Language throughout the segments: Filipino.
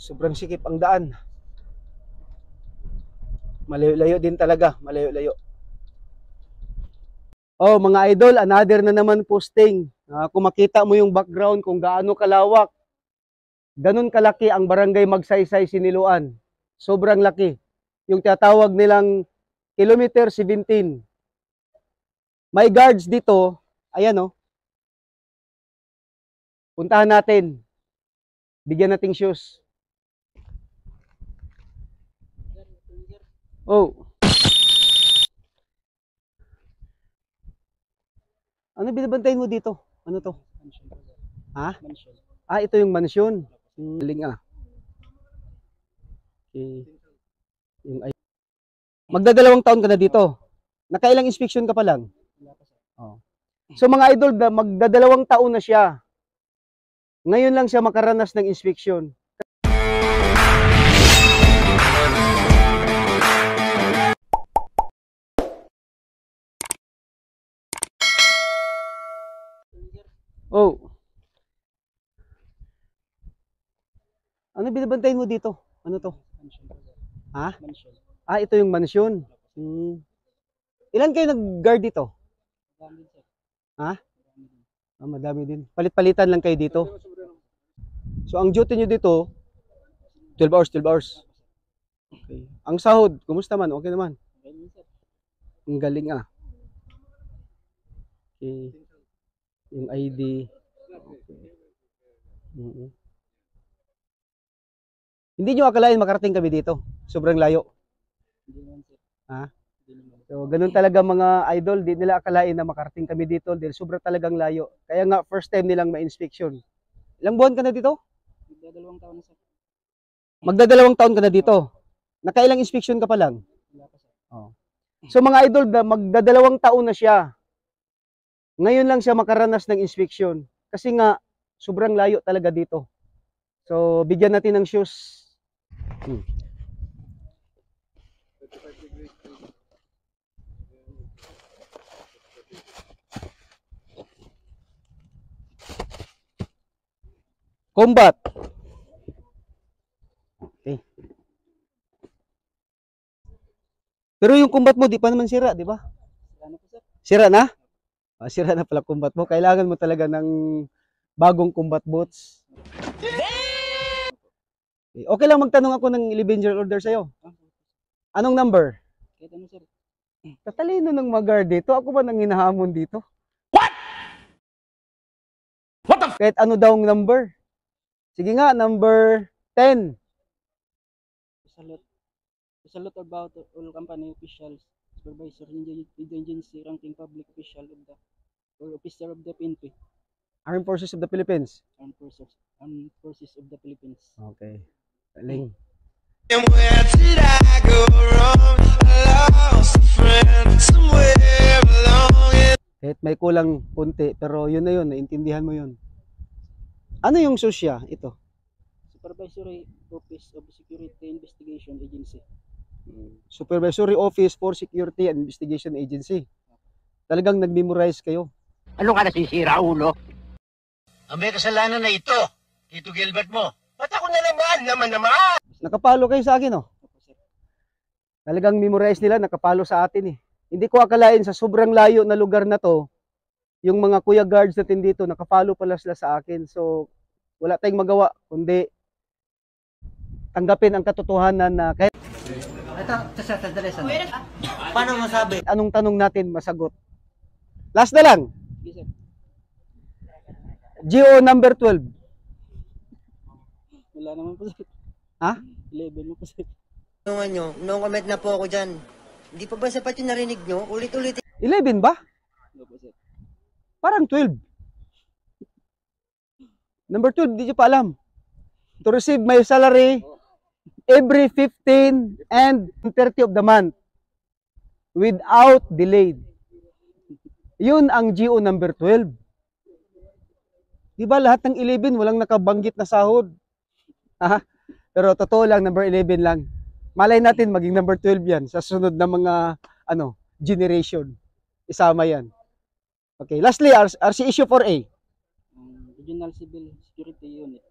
Sobrang sikip ang daan. Malayo-layo din talaga, malayo-layo. Oh, mga idol, another na naman posting. Kung makita mo yung background kung gaano kalawak, ganun kalaki ang barangay Magsaysay, Siniloan. Sobrang laki. Yung tinatawag nilang kilometer 17. May guards dito. Ayan oh. Puntahan natin. Bigyan nating shoes. Oh. Ano binabantayan mo dito? Ano to? Ha? Ito yung mansyon. Galing ah. Okay. Magdadalawang taon ka na dito. Nakailang inspection ka pa lang? Oh. So mga idol, magdadalawang taon na siya. Ngayon lang siya makaranas ng inspection. Oh. Ano binabantayan mo dito? Ano to? Ha? Ito yung mansyon. Ilan kayo nag-guard dito? Ha? Madami din. Palit-palitan lang kayo dito. So ang duty nyo dito, 12 hours, 12 hours. Okay. Ang sahod, kumusta man? Okay naman. Ang galing ah. Okay. Yung ID. Okay. Hindi nyo akalain makarating kami dito. Sobrang layo. Ha? So, ganun talaga mga idol. Di nila akalain na makarating kami dito. Dahil sobrang talagang layo. Kaya nga, first time nilang ma-inspection. Ilang buwan ka na dito? Magdadalawang taon na sir. Magdadalawang taon ka na dito. Nakailang inspection ka pa lang? Oh. So mga idol, magdadalawang taon na siya. Ngayon lang siya makaranas ng inspection. Kasi nga, sobrang layo talaga dito. So, bigyan natin ng shoes. Combat. Okay. Pero yung combat mo, di pa naman sira, di ba? Sira na? Sira na pala combat mo. Kailangan mo talaga ng bagong combat boots. Okay lang magtanong ako ng 11-year order sa'yo. Anong number? Kahit ano sir. Tatalino ng mag-guard dito. Ako ba nang hinahamon dito? What the? Kahit ano daw ang number. Sige nga, number 10. Salute about all company officials, supervisor, agency, ranking public official of the or officer of the PNP. Armed Forces of the Philippines. Armed Forces of the Philippines. Okay. Galing. And where did I go wrong? I lost a friend somewhere along. Kahit may kulang punti, pero yun na yun, naintindihan mo yun. Ano yung susya? Ito. Supervisory Office of Security Investigation Agency. Supervisory Office for Security and Investigation Agency. Talagang nag-memorize kayo. Ano ka nasisira, ulo? Ang may kasalanan na ito, Tito Gilbert mo. Ba't ako na naman? Nakapalo kayo sa akin, oh. Talagang memorize nila, nakapalo sa atin, eh. Hindi ko akalain sa sobrang layo na lugar na to, yung mga kuya guards natin dito, nakapalo pala sila sa akin. So, wala tayong magawa, kundi tanggapin ang katotohanan na kahit Paano masabi? anong tanong natin, masagot. Last na lang. Yes sir. GO number 12. Wala naman po sir. Ha? 11 mo po sir. Tulungan nyo, no comment na po ako dyan. Hindi pa ba sapat yung narinig nyo? Ulit-ulit. 11 ba? Ano po sir? Parang 12. Number 12, di nyo pa alam. To receive my salary every 15 and 30 of the month without delayed. Yun ang GO number 12. Di ba lahat ng 11 walang nakabanggit na sahod? Ha? Pero totoo lang, number 11 lang. Malay natin maging number 12 yan sa sunod na mga generation. Isama yan. Okay, lastly, RC issue 4A. Regional Civil Security Unit.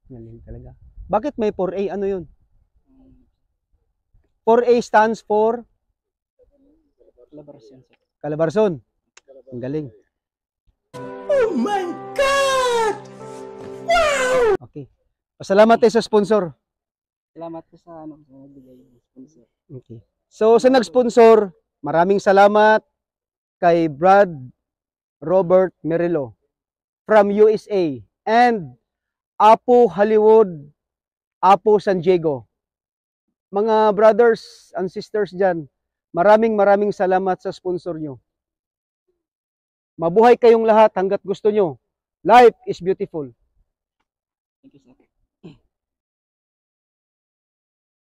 Galing talaga. Bakit may 4A? Ano yun? Um, 4A stands for collaboration, sir. Calabarzon. Ang galing. Okay. Pasalamat tayo sa sponsor. Salamat po sa ano sa nagbigay ng sponsor. Okay. So sa nag-sponsor, maraming salamat kay Brad Robert Merilo from USA and Apo Hollywood, Apo San Diego. Mga brothers and sisters dyan, maraming salamat sa sponsor nyo. Mabuhay kayong lahat hanggat gusto nyo. Life is beautiful. Thank you, sir.